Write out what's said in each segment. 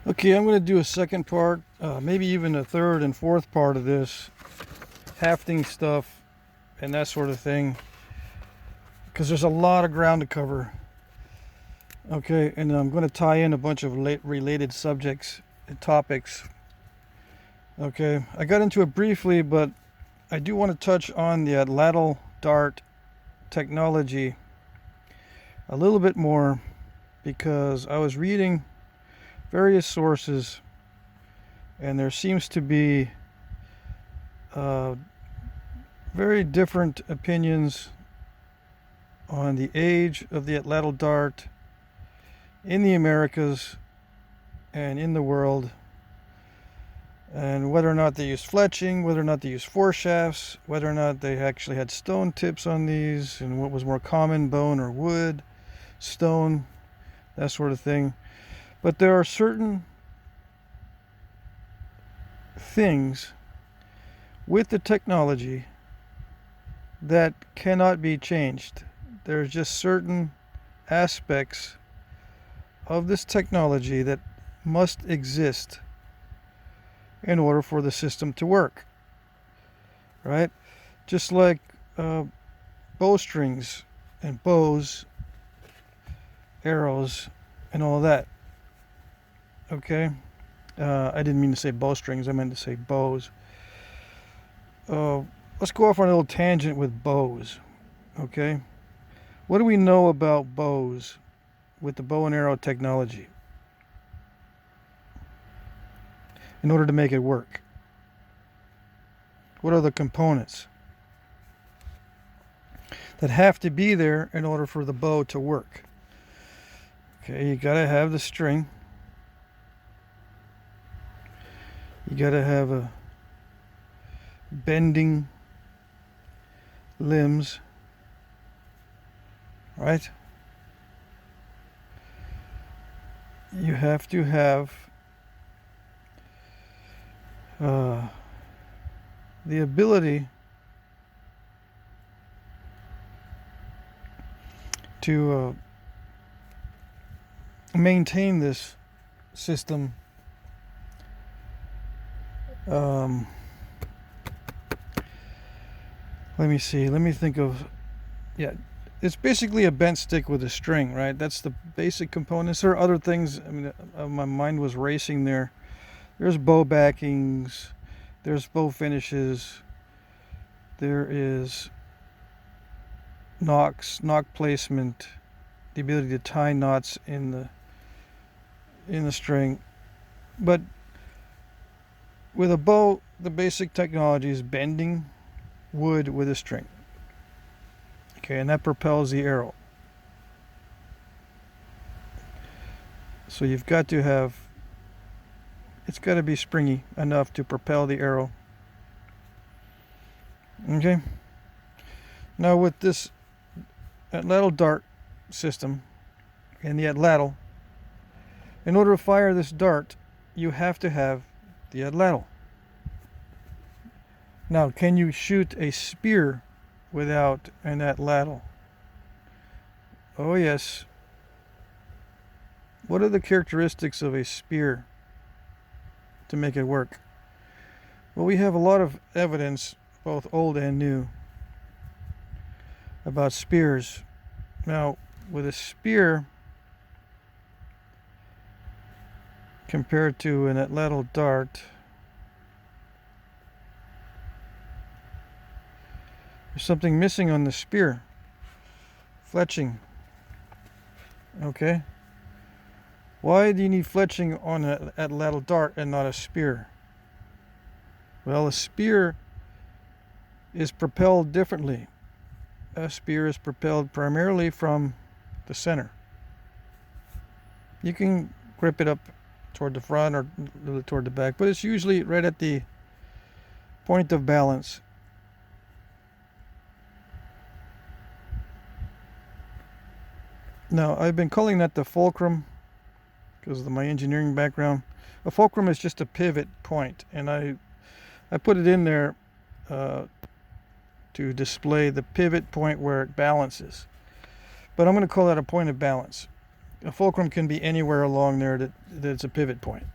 Okay, I'm going to do a second part, maybe even a third and fourth part of this hafting stuff and that sort of thing, because there's a lot of ground to cover. Okay, and I'm going to tie in a bunch of related subjects and topics. Okay, I got into it briefly, but I do want to touch on the Atlatl dart technology a little bit more, because I was reading various sources and there seems to be very different opinions on the age of the Atlatl dart in the Americas and in the world, and whether or not they use fletching, whether or not they use foreshafts, whether or not they actually had stone tips on these, and what was more common, bone or wood, stone, that sort of thing. But there are certain things with the technology that cannot be changed. There's just certain aspects of this technology that must exist in order for the system to work, right? Just like bowstrings and bows, arrows, and all that. Okay? I didn't mean to say bowstrings, I meant to say bows. Let's go off on a little tangent with bows. Okay? What do we know about bows with the bow and arrow technology in order to make it work? What are the components that have to be there in order for the bow to work? Okay, you gotta have the string. You gotta have a bending limbs, right? You have to have the ability to maintain this system. Let me see. Let me think of. Yeah, it's basically a bent stick with a string, right? That's the basic components. There are other things. I mean, my mind was racing there. There's bow backings. There's bow finishes. There is knock placement, the ability to tie knots in the string. But with a bow, the basic technology is bending wood with a string. Okay, and that propels the arrow. So you've got to have, it's got to be springy enough to propel the arrow. Okay. Now with this Atlatl dart system and the Atlatl, in order to fire this dart, you have to have the Atlatl. Now, can you shoot a spear without an Atlatl? Oh yes. What are the characteristics of a spear to make it work? Well, we have a lot of evidence, both old and new, about spears. Now, with a spear compared to an Atlatl dart, there's something missing on the spear. Fletching. Okay. Why do you need fletching on an Atlatl dart and not a spear? Well, a spear is propelled differently. A spear is propelled primarily from the center. You can grip it up toward the front or toward the back, but it's usually right at the point of balance. Now, I've been calling that the fulcrum because of my engineering background. A fulcrum is just a pivot point, and I put it in there to display the pivot point where it balances. But I'm going to call that a point of balance. A fulcrum can be anywhere along there that's a pivot point.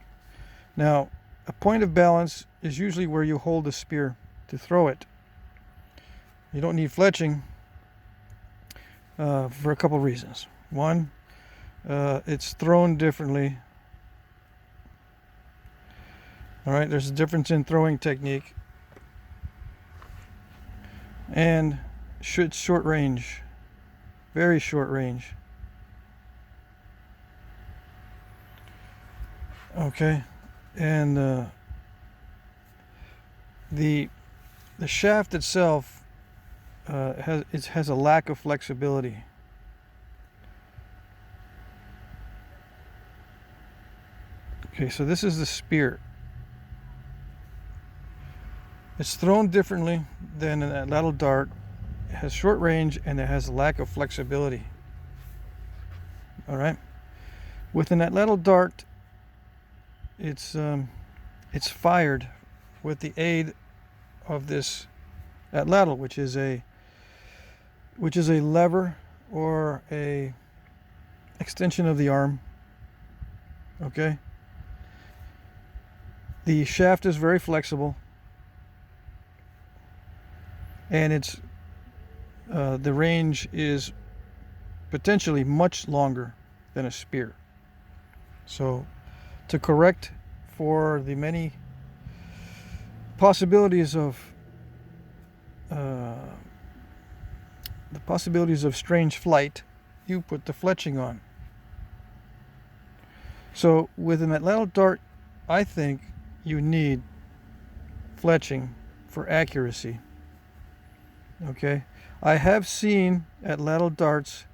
Now, a point of balance is usually where you hold the spear to throw it. You don't need fletching for a couple reasons. One, it's thrown differently. All right, there's a difference in throwing technique. And short range, very short range. Okay, and the shaft itself has a lack of flexibility. Okay, so this is the spear. It's thrown differently than an Atlatl dart. It has short range and it has a lack of flexibility. All right. With an Atlatl dart, it's fired with the aid of this Atlatl, which is a lever or a extension of the arm. Okay. The shaft is very flexible, and the range is potentially much longer than a spear. So, to correct for the many possibilities of strange flight, you put the fletching on. So with an Atlatl dart, I think you need fletching for accuracy. Okay, I have seen Atlatl darts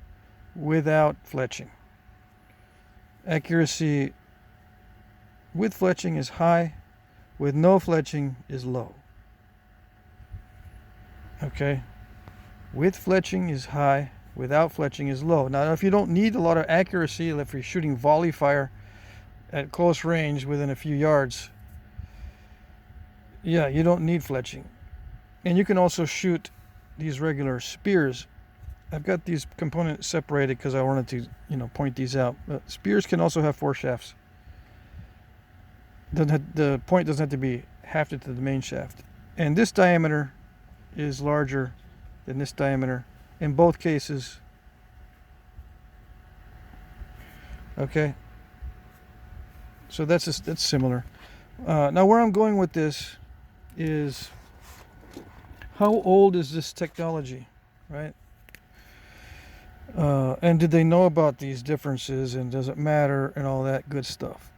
without fletching. Accuracy with fletching is high, with no fletching is low. Okay, with fletching is high, without fletching is low. Now, if you don't need a lot of accuracy, if you're shooting volley fire at close range within a few yards, yeah, you don't need fletching. And you can also shoot these regular spears. I've got these components separated because I wanted to, point these out. Spears can also have 4 shafts. The point doesn't have to be hafted to the main shaft. And this diameter is larger than this diameter in both cases. Okay. So that's similar. Now where I'm going with this is, how old is this technology, right? And did they know about these differences, and does it matter, and all that good stuff?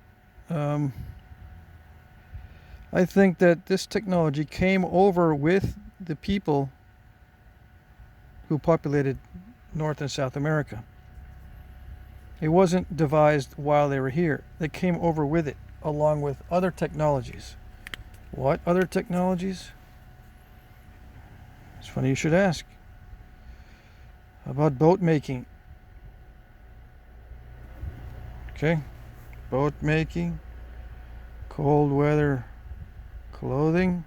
I think that this technology came over with the people who populated North and South America. It wasn't devised while they were here. They came over with it, along with other technologies. What other technologies? It's funny you should ask. How about boat making? Okay, boat making, cold weather clothing,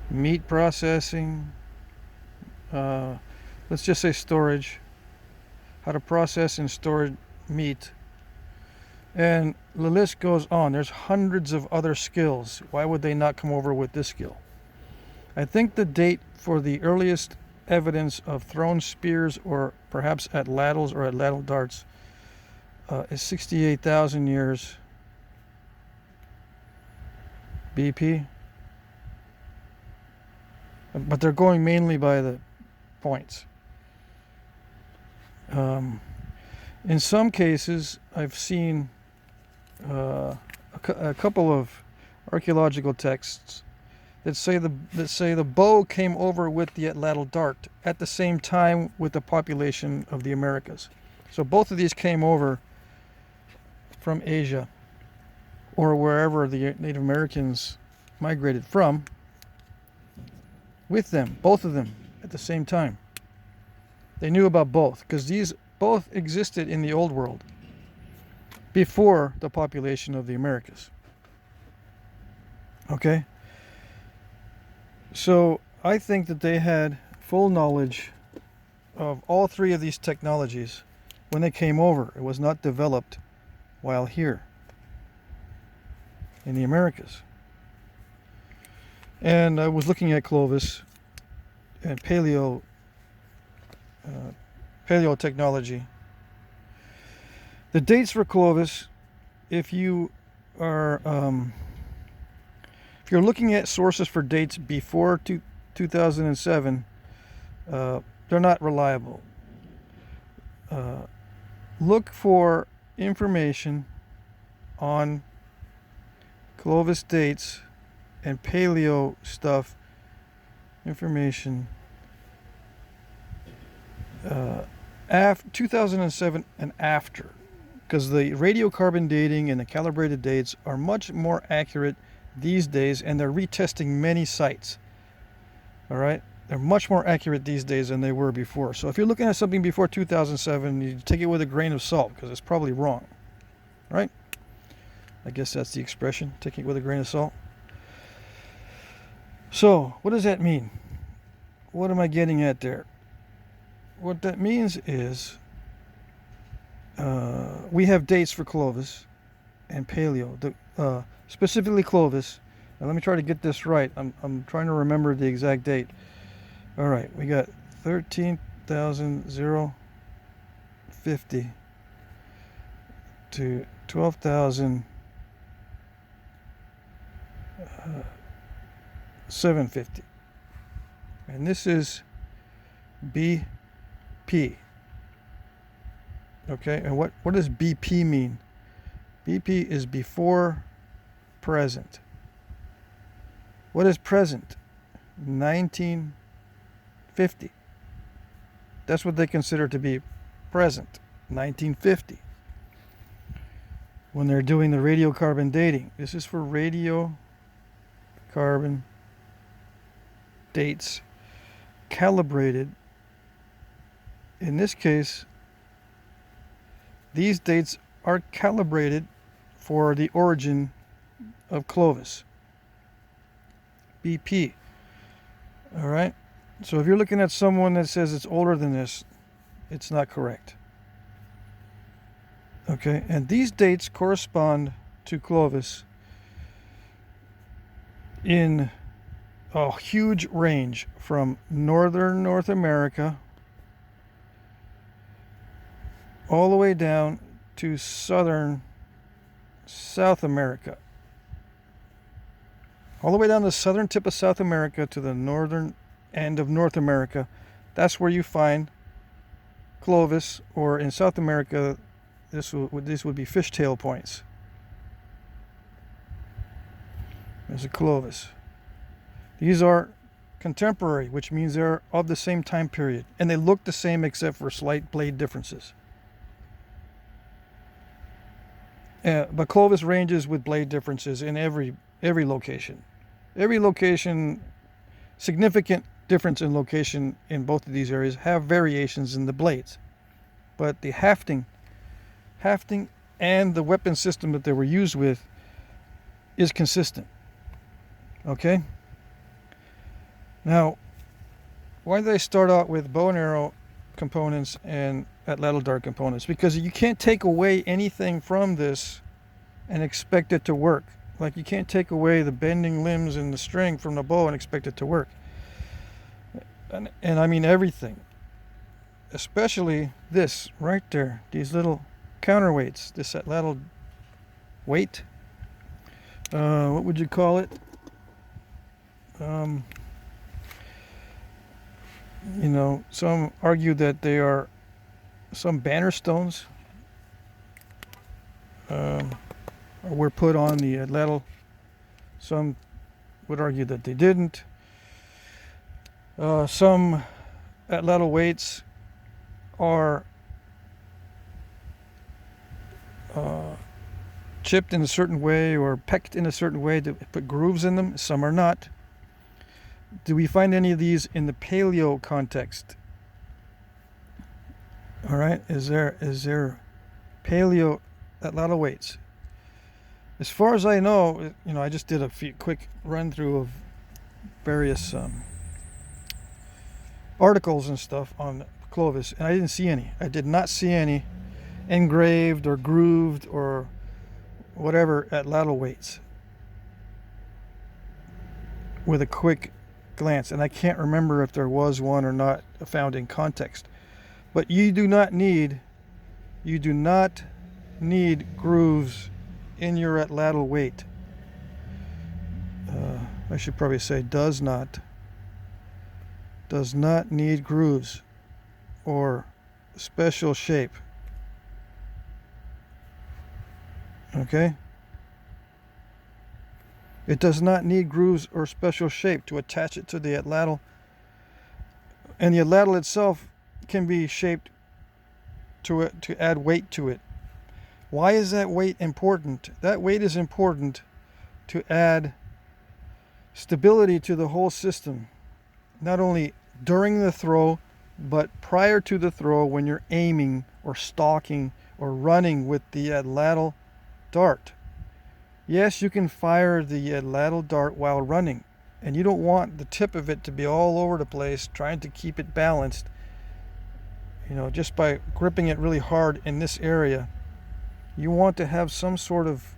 meat processing, let's just say storage, how to process and store meat. And the list goes on. There's hundreds of other skills. Why would they not come over with this skill? I think the date for the earliest evidence of thrown spears, or perhaps Atlatls or Atlatl darts, is 68,000 years BP. But they're going mainly by the points. In some cases, I've seen a couple of archaeological texts that say the bow came over with the Atlatl dart at the same time with the population of the Americas. So both of these came over from Asia, or wherever the Native Americans migrated from, with them, both of them at the same time. They knew about both, because these both existed in the Old World before the population of the Americas. Okay? So I think that they had full knowledge of all three of these technologies when they came over. It was not developed while here in the Americas. And I was looking at Clovis and Paleo technology. The dates for Clovis, if you're looking at sources for dates before 2007, they're not reliable. Look for information on Clovis dates and Paleo stuff, information after 2007 and after, because the radiocarbon dating and the calibrated dates are much more accurate these days, and they're retesting many sites. All right, they're much more accurate these days than they were before. So if you're looking at something before 2007, you take it with a grain of salt, because it's probably wrong. Right? I guess that's the expression, taking it with a grain of salt. So what does that mean? What am I getting at there? What that means is we have dates for Clovis and Paleo, specifically Clovis. Now let me try to get this right. I'm trying to remember the exact date. All right, we got 13,050 to 12,750, and this is BP. Okay, and what does BP mean? BP is before present. What is present? 1950. That's what they consider to be present, 1950. When they're doing the radiocarbon dating. This is for radiocarbon dates calibrated. In this case, these dates are calibrated for the origin of Clovis. BP. All right? So if you're looking at someone that says it's older than this, it's not correct. Okay? And these dates correspond to Clovis in a huge range from northern North America all the way down to southern South America. All the way down the southern tip of South America to the northern end of North America. That's where you find Clovis, or in South America, this would be fishtail points. There's a Clovis. These are contemporary, which means they're of the same time period, and they look the same except for slight blade differences. But Clovis ranges with blade differences in every location. Every location, significant difference in location in both of these areas, have variations in the blades. But the hafting and the weapon system that they were used with is consistent. Okay? Now, why do they start out with bow and arrow components and Atlatl dart components? Because you can't take away anything from this and expect it to work. Like, you can't take away the bending limbs and the string from the bow and expect it to work. And I mean everything. Especially this right there. These little counterweights. This Atlatl weight. What would you call it? You know, some argue that they are some banner stones were put on the Atlatl. Some would argue that they didn't. Some Atlatl weights are chipped in a certain way or pecked in a certain way to put grooves in them. Some are not. Do we find any of these in the Paleo context? All right, is there Paleo Atlatl weights? As far as I know, I just did a quick run through of various articles and stuff on Clovis, and I didn't see any. I did not see any engraved or grooved or whatever Atlatl weights with a quick glance, and I can't remember if there was one or not found in context. But you do not need grooves in your Atlatl weight. I should probably say does not need grooves or special shape. Okay? It does not need grooves or special shape to attach it to the Atlatl. And the Atlatl itself can be shaped to add weight to it. Why is that weight important? That weight is important to add stability to the whole system, not only during the throw, but prior to the throw when you're aiming or stalking or running with the Atlatl dart. Yes, you can fire the Atlatl dart while running, and you don't want the tip of it to be all over the place trying to keep it balanced, just by gripping it really hard in this area. You want to have some sort of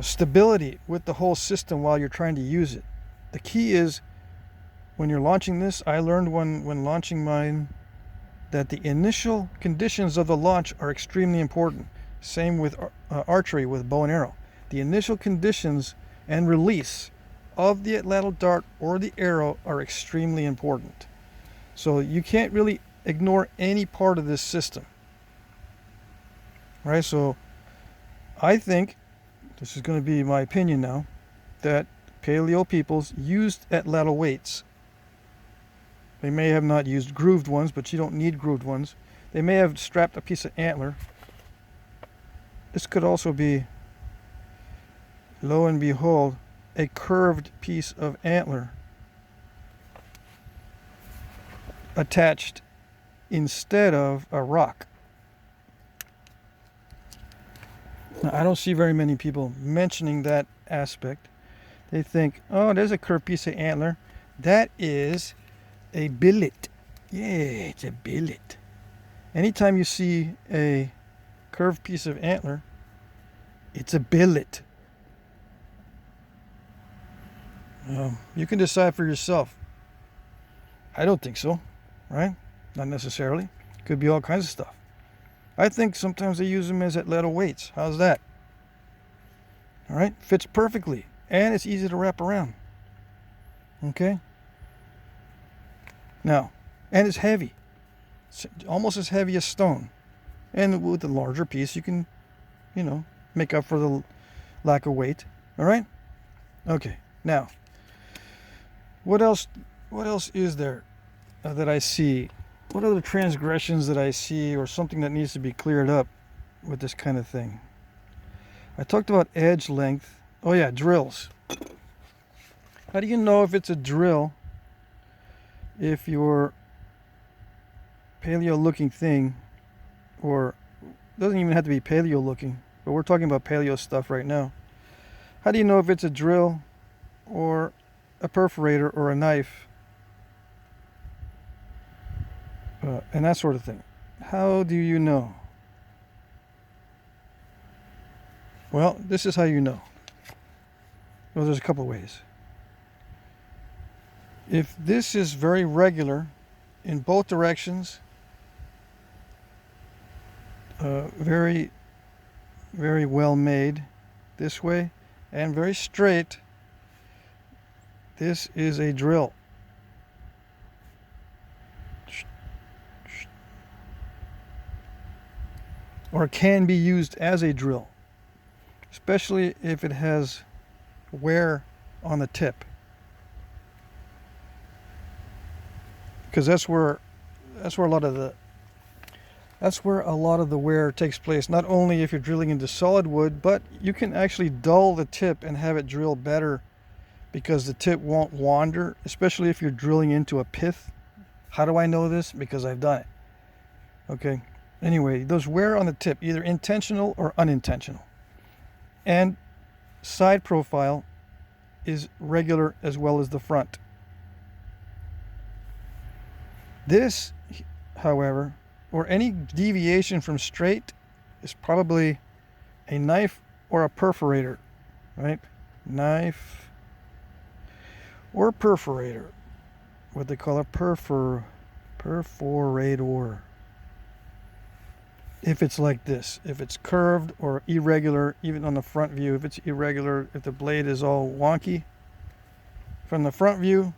stability with the whole system while you're trying to use it. The key is when you're launching this, I learned when launching mine that the initial conditions of the launch are extremely important. Same with archery, with bow and arrow. The initial conditions and release of the Atlatl dart or the arrow are extremely important. So you can't really ignore any part of this system. Right? So I think, this is going to be my opinion now, that Paleo peoples used Atlatl weights. They may have not used grooved ones, but you don't need grooved ones. They may have strapped a piece of antler. This could also be, lo and behold, a curved piece of antler attached instead of a rock. Now, I don't see very many people mentioning that aspect. They think, oh, there's a curved piece of antler. That is a billet. Yeah, it's a billet. Anytime you see a curved piece of antler, it's a billet. You can decide for yourself. I don't think so, right? Not necessarily. Could be all kinds of stuff. I think sometimes they use them as Atlatl weights. How's that? All right, fits perfectly, and it's easy to wrap around. Okay? Now, and it's heavy. It's almost as heavy as stone. And with the larger piece, you can, make up for the lack of weight. All right? Okay. Now, what else is there that I see? What other transgressions that I see, or something that needs to be cleared up with this kind of thing? I talked about edge length. Oh yeah, drills. How do you know if it's a drill if your paleo looking thing, or doesn't even have to be paleo looking, but we're talking about paleo stuff right now. How do you know if it's a drill or a perforator or a knife? And that sort of thing. How do you know? Well, this is how you know. Well, there's a couple ways. If this is very regular in both directions, very, very well made this way, and very straight, this is a drill. Or can be used as a drill, especially if it has wear on the tip, because that's where a lot of the wear takes place. Not only if you're drilling into solid wood, but you can actually dull the tip and have it drill better, because the tip won't wander, especially if you're drilling into a pith. How do I know this? Because I've done it. Okay. Anyway, those wear on the tip, either intentional or unintentional. And side profile is regular as well as the front. This, however, or any deviation from straight, is probably a knife or a perforator, right? Knife or perforator, what they call a perforator. If it's like this, if it's curved or irregular, even on the front view, if it's irregular, if the blade is all wonky from the front view,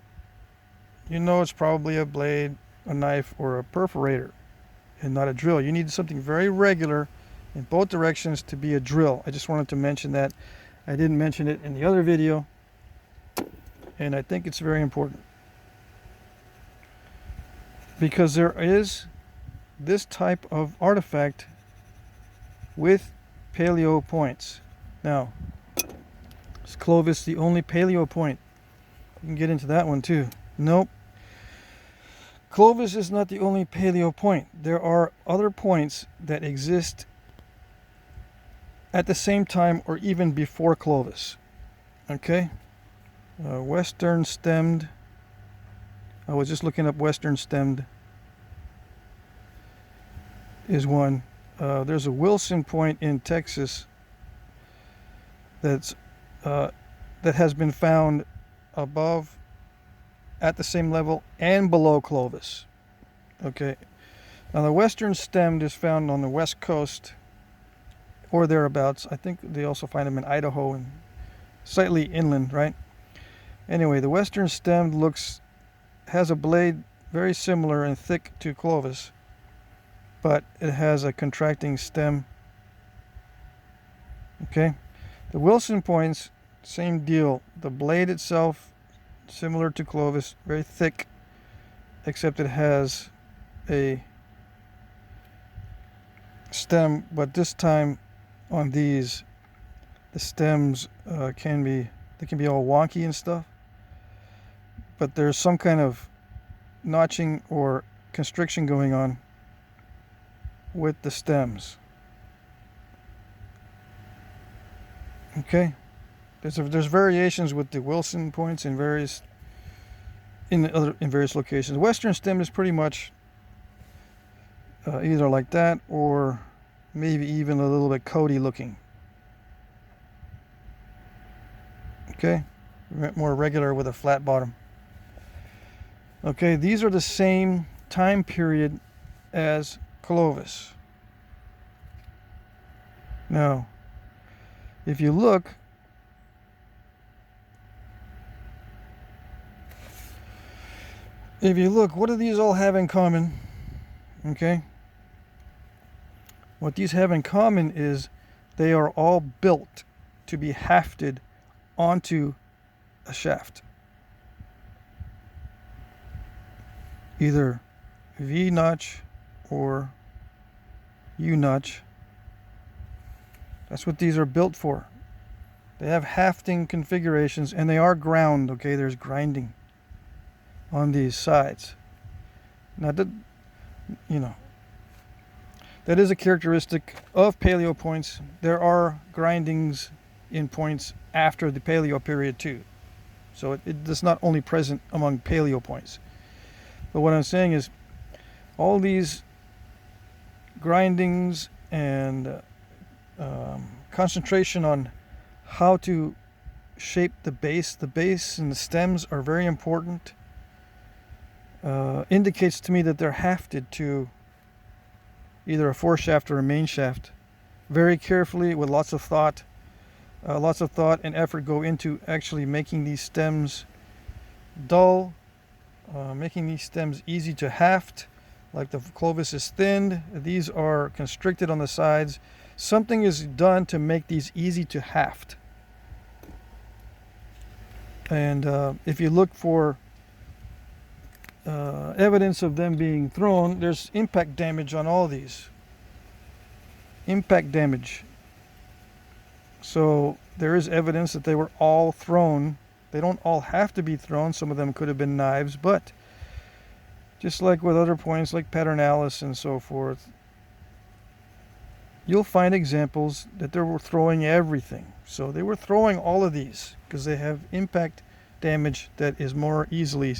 you know it's probably a blade, a knife, or a perforator and not a drill. You need something very regular in both directions to be a drill. I just wanted to mention that. I didn't mention it in the other video, and I think it's very important because there is this type of artifact with paleo points. Now, is Clovis the only paleo point? You can get into that one too. Nope. Clovis is not the only paleo point. There are other points that exist at the same time or even before Clovis. Okay? Western stemmed. I was just looking up Western stemmed is one. There's a Wilson point in Texas that has been found above, at the same level, and below Clovis. Okay. Now the Western stemmed is found on the West Coast or thereabouts. I think they also find them in Idaho and slightly inland, right? Anyway, the Western stemmed has a blade very similar and thick to Clovis, but it has a contracting stem. Okay. The Wilson points, same deal. The blade itself, similar to Clovis, very thick, except it has a stem, but this time on these, the stems can be all wonky and stuff, but there's some kind of notching or constriction going on with the stems. Okay, there's variations with the Wilson points in various locations. Western stem is pretty much either like that or maybe even a little bit Cody looking. Okay, more regular with a flat bottom. Okay, these are the same time period as Clovis. Now, if you look, what do these all have in common? Okay, what these have in common is they are all built to be hafted onto a shaft, either V notch or U notch. That's what these are built for. They have hafting configurations and they are ground. Okay, there's grinding on these sides. Now that, that is a characteristic of paleo points. There are grindings in points after the paleo period too. So it is not only present among paleo points. But what I'm saying is all these grindings and concentration on how to shape the base and the stems are very important. Indicates to me that they're hafted to either a foreshaft or a main shaft very carefully with lots of thought and effort go into actually making these stems dull, making these stems easy to haft. Like the Clovis is thinned, these are constricted on the sides. Something is done to make these easy to haft. And if you look for evidence of them being thrown, there's impact damage on all these. Impact damage. So there is evidence that they were all thrown. They don't all have to be thrown. Some of them could have been knives, but just like with other points like paternalis and so forth, you'll find examples that they were throwing everything. So they were throwing all of these because they have impact damage that is more easily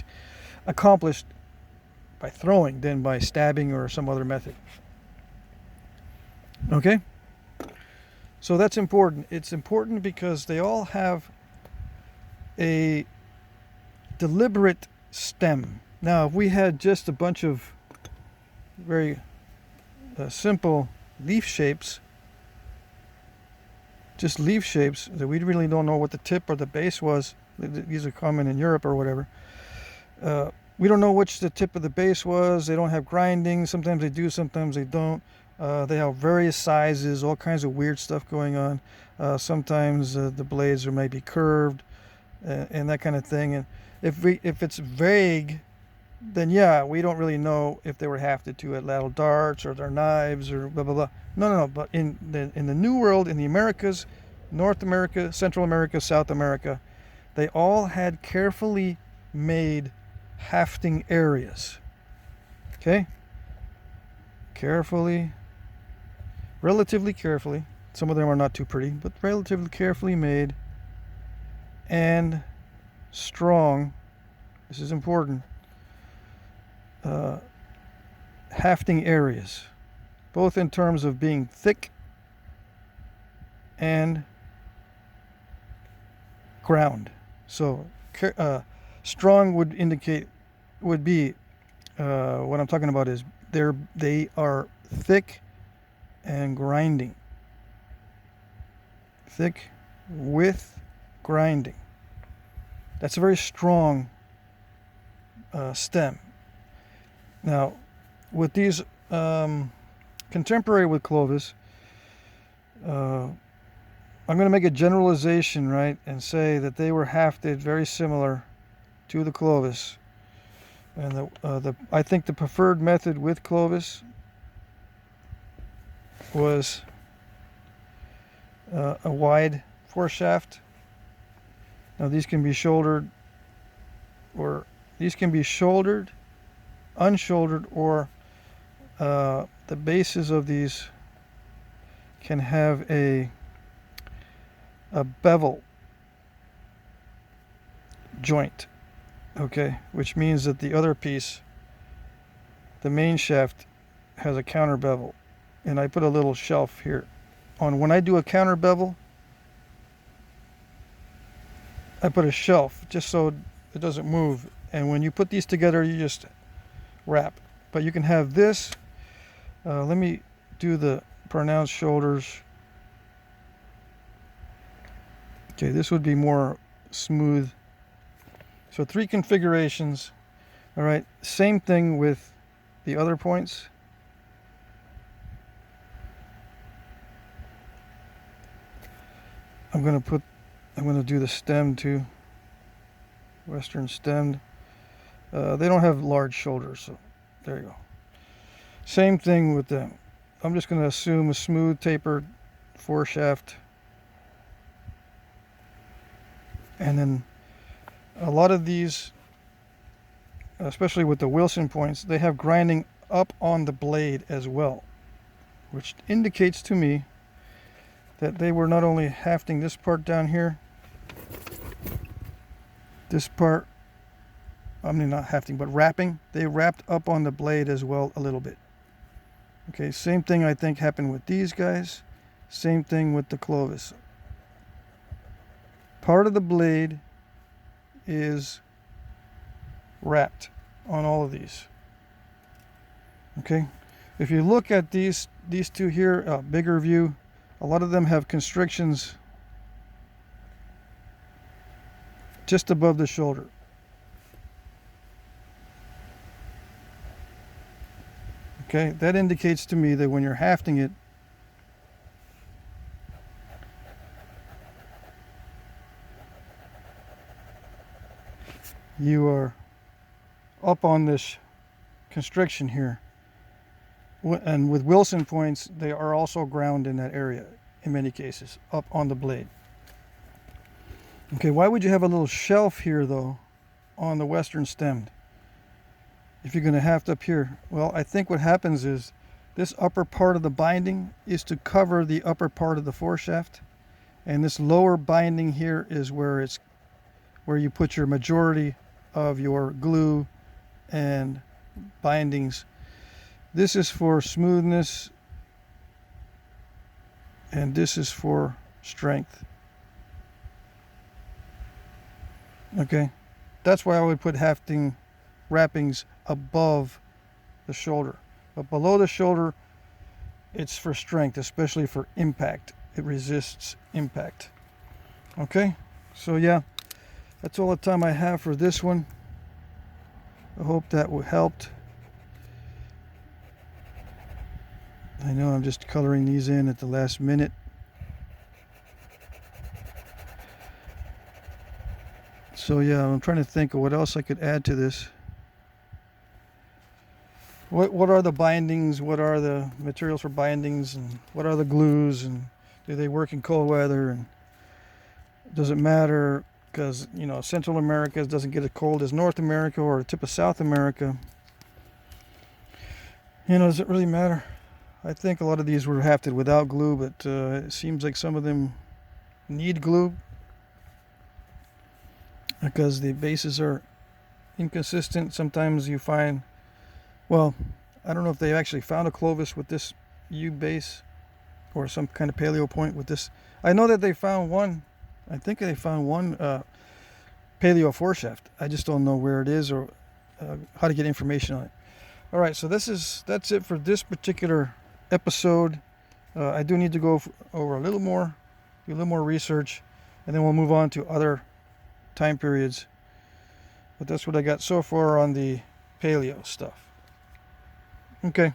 accomplished by throwing than by stabbing or some other method. Okay? So that's important. It's important because they all have a deliberate stem. Now, if we had just a bunch of very simple leaf shapes, just leaf shapes that we really don't know what the tip or the base was, these are common in Europe or whatever, we don't know which the tip of the base was. They don't have grinding. Sometimes they do, sometimes they don't. They have various sizes, all kinds of weird stuff going on. Sometimes the blades are maybe curved and that kind of thing. And if it's vague, then yeah, we don't really know if they were hafted to Atlatl darts or their knives or blah blah blah. No. But in the New World, in the Americas, North America, Central America, South America, they all had carefully made hafting areas. Okay? Relatively carefully. Some of them are not too pretty, but relatively carefully made and strong. This is important. Hafting areas, both in terms of being thick and ground. So strong would be what I'm talking about is they are thick and grinding. Thick with grinding. That's a very strong stem. Now, with these contemporary with Clovis, I'm going to make a generalization, right, and say that they were hafted very similar to the Clovis. And I think the preferred method with Clovis was a wide foreshaft. Now these can be shouldered, unshouldered, or the bases of these can have a bevel joint, okay, which means that the other piece, the main shaft, has a counter bevel. And I put a little shelf here on. When I do a counter bevel, I put a shelf just so it doesn't move. And when you put these together, you just wrap. But you can have this. Let me do the pronounced shoulders. Okay, this would be more smooth. So 3 configurations. All right, same thing with the other points. I'm going to do the stem too. Western stemmed. They don't have large shoulders, so there you go. Same thing with them. I'm just going to assume a smooth tapered foreshaft. And then a lot of these, especially with the Wilson points, they have grinding up on the blade as well, which indicates to me that they were not only hafting this part down here, this part, I mean not hafting, but wrapping. They wrapped up on the blade as well a little bit. Okay, same thing I think happened with these guys. Same thing with the Clovis. Part of the blade is wrapped on all of these. Okay, if you look at these two here, bigger view, a lot of them have constrictions just above the shoulder. Okay, that indicates to me that when you're hafting it, you are up on this constriction here. And with Wilson points, they are also ground in that area in many cases, up on the blade. Okay, why would you have a little shelf here though on the Western stemmed if you're going to haft up here? Well, I think what happens is this upper part of the binding is to cover the upper part of the foreshaft, and this lower binding here is where you put your majority of your glue and bindings. This is for smoothness, and this is for strength. Okay, that's why I would put hafting wrappings above the shoulder, but below the shoulder it's for strength, especially for impact. It resists impact. Okay, so yeah, that's all the time I have for this one. I hope that helped. I know I'm just coloring these in at the last minute. So yeah, I'm trying to think of what else I could add to this. What are the bindings? What are the materials for bindings? And what are the glues? And do they work in cold weather? And does it matter? Because, you know, Central America doesn't get as cold as North America or the tip of South America. You know, does it really matter? I think a lot of these were hafted without glue, but it seems like some of them need glue because the bases are inconsistent. Sometimes you find, well, I don't know if they actually found a Clovis with this U base or some kind of Paleo point with this. I know that they found one. I think they found one Paleo foreshaft. I just don't know where it is or how to get information on it. All right, so that's it for this particular episode. I do need to go over a little more, do a little more research, and then we'll move on to other time periods. But that's what I got so far on the Paleo stuff. Okay.